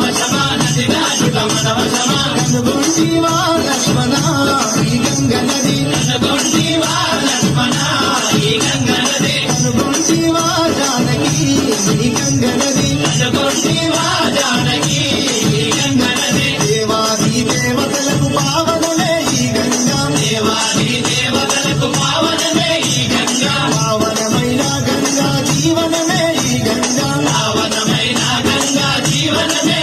వశమా నది దాటుట మన వశమా కనుగొంటివా లక్ష్మణ ఈ గంగ నది కనుగొంటివా లక్ష్మణ ఈ గంగ నది కనుగొంటివా జానకి ఈ గంగ నది కనుగొంటివా జానకి ఈ గంగ నది దేవాది దేవతలకు పావనమే ఈ గంగా దేవాది దేవతలకు పావనమే ఈ గంగా పావనమైన గంగా జీవనమే ఈ గంగా పావనమైన గంగా జీవనమే